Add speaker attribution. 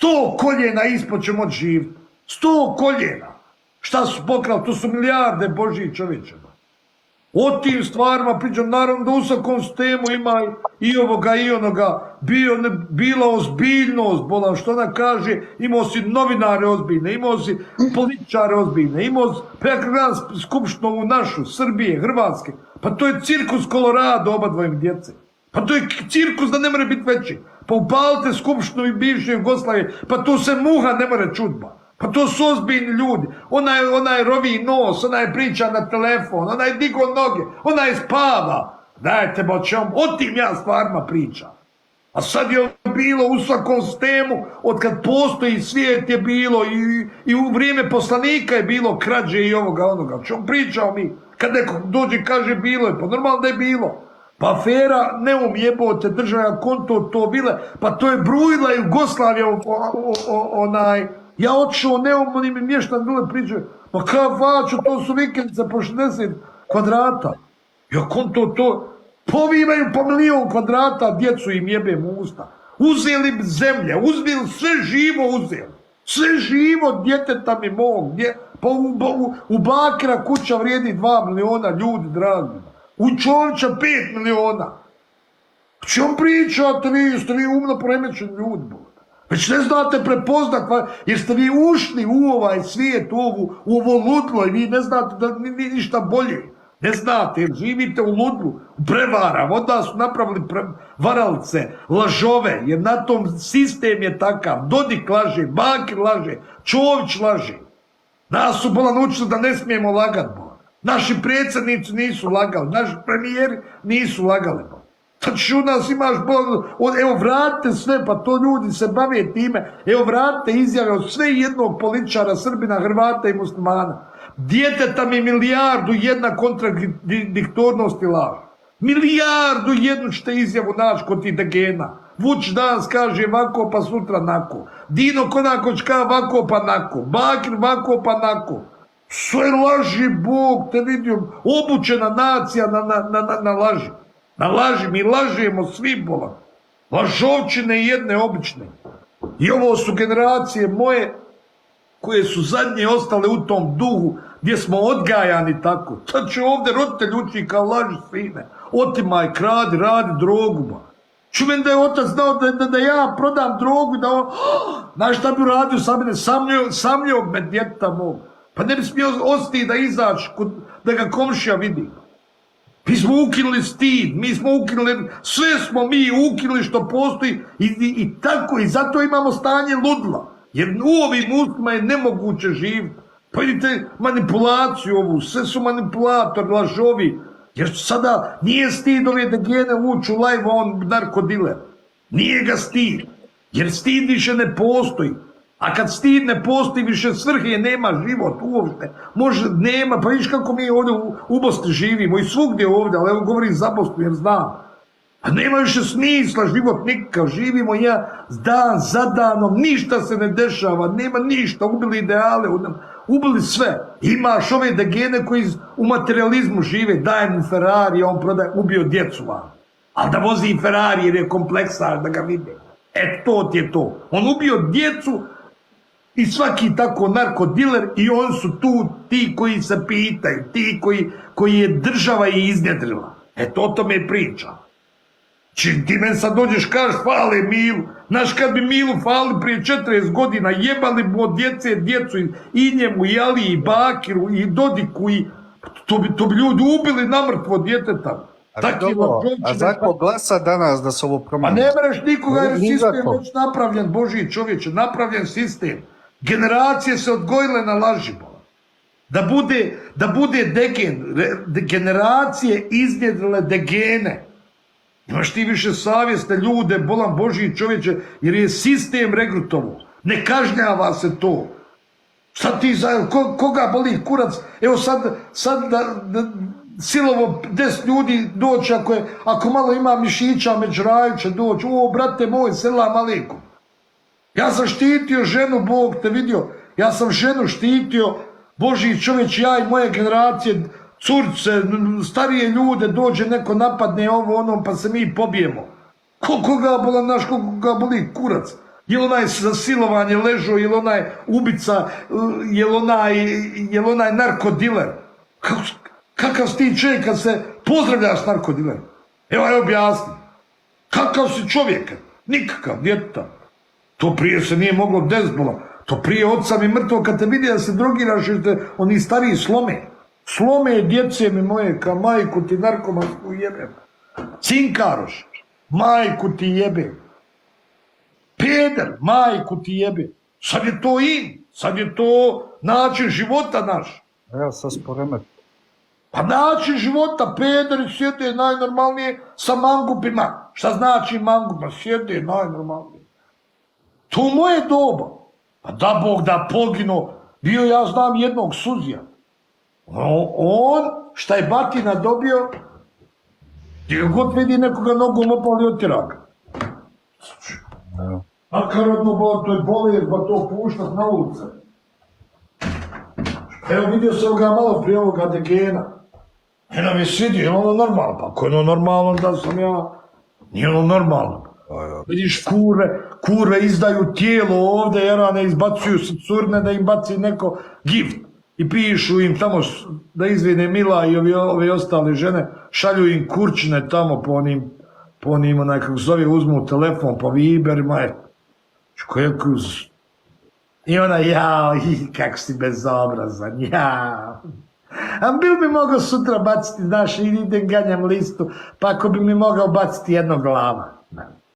Speaker 1: 100 koljena ispod će moći živjeti. 100 koljena. Šta su pokrali? To su milijarde Božih čovječe. O tim stvarima pričam, naravno da u svakom sistemu ima i ovoga i onoga, bila ozbiljnost, bolam što ona kaže, imao si novinare ozbiljne, imao si političare ozbiljne, imao si skupštinu u našu, Srbije, Hrvatske, pa to je cirkus Kolorado oba dvojim djece. Pa to je cirkus da ne može biti veći. Pa upalite skupštinu i bivše Jugoslavije, pa to se muha ne može čudba. Pa to su ozbiljni ljudi. Onaj rovi nos, onaj priča na telefon, onaj digo noge, onaj spava. Dajte boćom, o tim ja stvarima pričam. A sad je bilo u svakom sistemu, od kad postoji svijet je bilo i u vrijeme poslanika je bilo krađe i ovoga onoga. O čemu pričao mi? Kad neko dođe i kaže bilo je, pa normalno da je bilo. Pa afera Neum jebote, država konto to bile, pa to je brujila Jugoslavija onaj. Ja otišao Neum, oni mi mještan bile pričaju, pa kao vaću, to su vikendice po 60 kvadrata. Ja konto to, povimaju po 1.000.000 kvadrata, djecu im jebem u usta. Uzeli zemlje, uzeli sve živo uzeli. Sve živo djeteta mi mog, pa u Bakira kuća vrijedi 2 miliona ljudi, dragi. U Čovića 5 miliona. O čem pričate vi? Ste vi umno poremećeni ljudi. Već ne znate prepoznat, jer ste vi ušli u ovaj svijet, u ovo ludlo i vi ne znate da ništa bolje. Ne znate, jer živite u ludlu, u prevara. Onda su napravili varalce, lažove, jer na tom sistem je takav. Dodik laže, Bakir laže, Čović laže. Nas su bola naučili da ne smijemo lagat, bo. Naši predsjednici nisu lagali, naši premijeri nisu lagali. Znači u nas imaš, evo vratite sve, pa to ljudi se bave time, evo vratite izjave od sve jednog političara, Srbina, Hrvata i muslimana. Djeteta mi 1.000.000 kontradiktornosti lažu. 1.000.000 ćete izjavu naći kod tih degena. Vučić danas kaže ovako pa sutra nako. Dino Konaković kaže ovako pa nako. Bakir ovako pa nako. Sve laži Bog, te vidim, obučena nacija na laži. Na laži, mi lažemo svi bolan. Lažovčine jedne obične. I ovo su generacije moje koje su zadnje ostale u tom duhu gdje smo odgajani tako. Sad će ovdje roditelj uči kao laži sine. Otimaj, kradi, radi drogu. Ba. Čujem da je otac znao da ja prodam drogu i da on, znaš šta bi uradio sa mene, samljio me djeta mog. Pa ne bi smio ostati da izaći, da ga komšija vidi. Mi smo ukinuli stid, mi smo ukinuli, sve smo mi ukinuli što postoji i tako, i zato imamo stanje ludla. Jer u ovim ustima je nemoguće živjeti. Pa vidite manipulaciju ovu, sve su manipulatori, lažovi. Jer sada nije stid ove degene ući u live on narkodiler. Nije ga stid. Jer stid više ne postoji. A kad stid ne postoji više svrhe, nema život uopšte. Može, nema, pa vidiš kako mi ovdje u Bosni živimo i svugdje ovdje, ali evo govorim za Bosnu jer znam. A nema više smisla život nikakav, živimo dan za danom, ništa se ne dešava, nema ništa, ubili ideale, ubili sve. Imaš ove degene koji u materializmu žive, daje mu Ferrari, on prodaje, ubio djecu vam. Ali da vozi Ferrari jer je kompleksar, da ga vide. To ti je to. On ubio djecu i svaki tako narkodiler i oni su tu ti koji se pitaju, ti koji je država i iznjedrila. O tome priča. Ti men sad dođeš, kažeš, fale Milu. Znaš, kad bi Milu fali prije 40 godina, jebali bi od djecu i njemu, i Ali, i Bakiru, i Dodiku, i to bi ljudi ubili namrtvo djeteta.
Speaker 2: A zako glasa danas da se ovo promeni?
Speaker 1: A ne mereš nikoga jer sistem već napravljen, Božji čovječe, napravljen sistem. Generacije se odgojile na lažima. Da bude degen, generacije iznjedrile degene. Imaš ti više savjesne ljude, bolan Božji čovječe, jer je sistem regrutovo. Ne kažnjava se to. Sad ti, koga boli kurac? Evo sad da silovo 10 ljudi doći, ako malo ima mišića, međraju će doći. O, brate moj, selam aleikum. Ja sam štitio ženu, Bog te vidio. Ja sam ženu štitio, Božji čovječ, ja i moje generacije, curce, starije ljude, dođe neko napadne ovo, pa se mi pobijemo. Koga boli kurac? Jel onaj za silovanje ležao, jel onaj ubica, jel onaj narkodiler? Kakav si ti čovjek kad se pozdravljaš s narkodilerom? Evo je objasni. Kakav si čovjek? Nikakav, djeta. To prije se nije moglo desbola. To prije oca mi mrtvo kad te vidi da se drogiraš jer te oni stariji slome. Slome djece mi moje, ka majku ti narkomansku jebem. Cinkaroš, majku ti jebem. Peder, majku ti jebem. Sad je to sad je to način života naš.
Speaker 2: Evo sad sporemet.
Speaker 1: Pa način života, pederi sjede najnormalnije sa mangupima. Šta znači mangupa? Sjede najnormalnije. To u moje doba. Pa da Bog da poginu, bio ja znam jednog suzija. On, šta je batina dobio, gdje god vidi nekoga nogom opali otjera ga. A karodno bolo, to je bolest, ba to puštat na ulice. Evo vidio sam ga malo prije ovoga Degena. I nam je svidio, je ono normalno? Pa ako je ono normalno, da sam ja... Nije ono normalno. Vidiš, kurve izdaju tijelo ovdje, jer ne izbacuju se curne da im baci neko gift. I pišu im tamo da izvine Mila i ove ostale žene, šalju im kurčine tamo po onim, onaj kako zove, uzmu telefon po Viberima, i ona, jao, kako si bezobrazan, jao. A bil bi mogao sutra baciti, znaš, idem ganjam listu, pa ako bi mi mogao baciti jedno glava.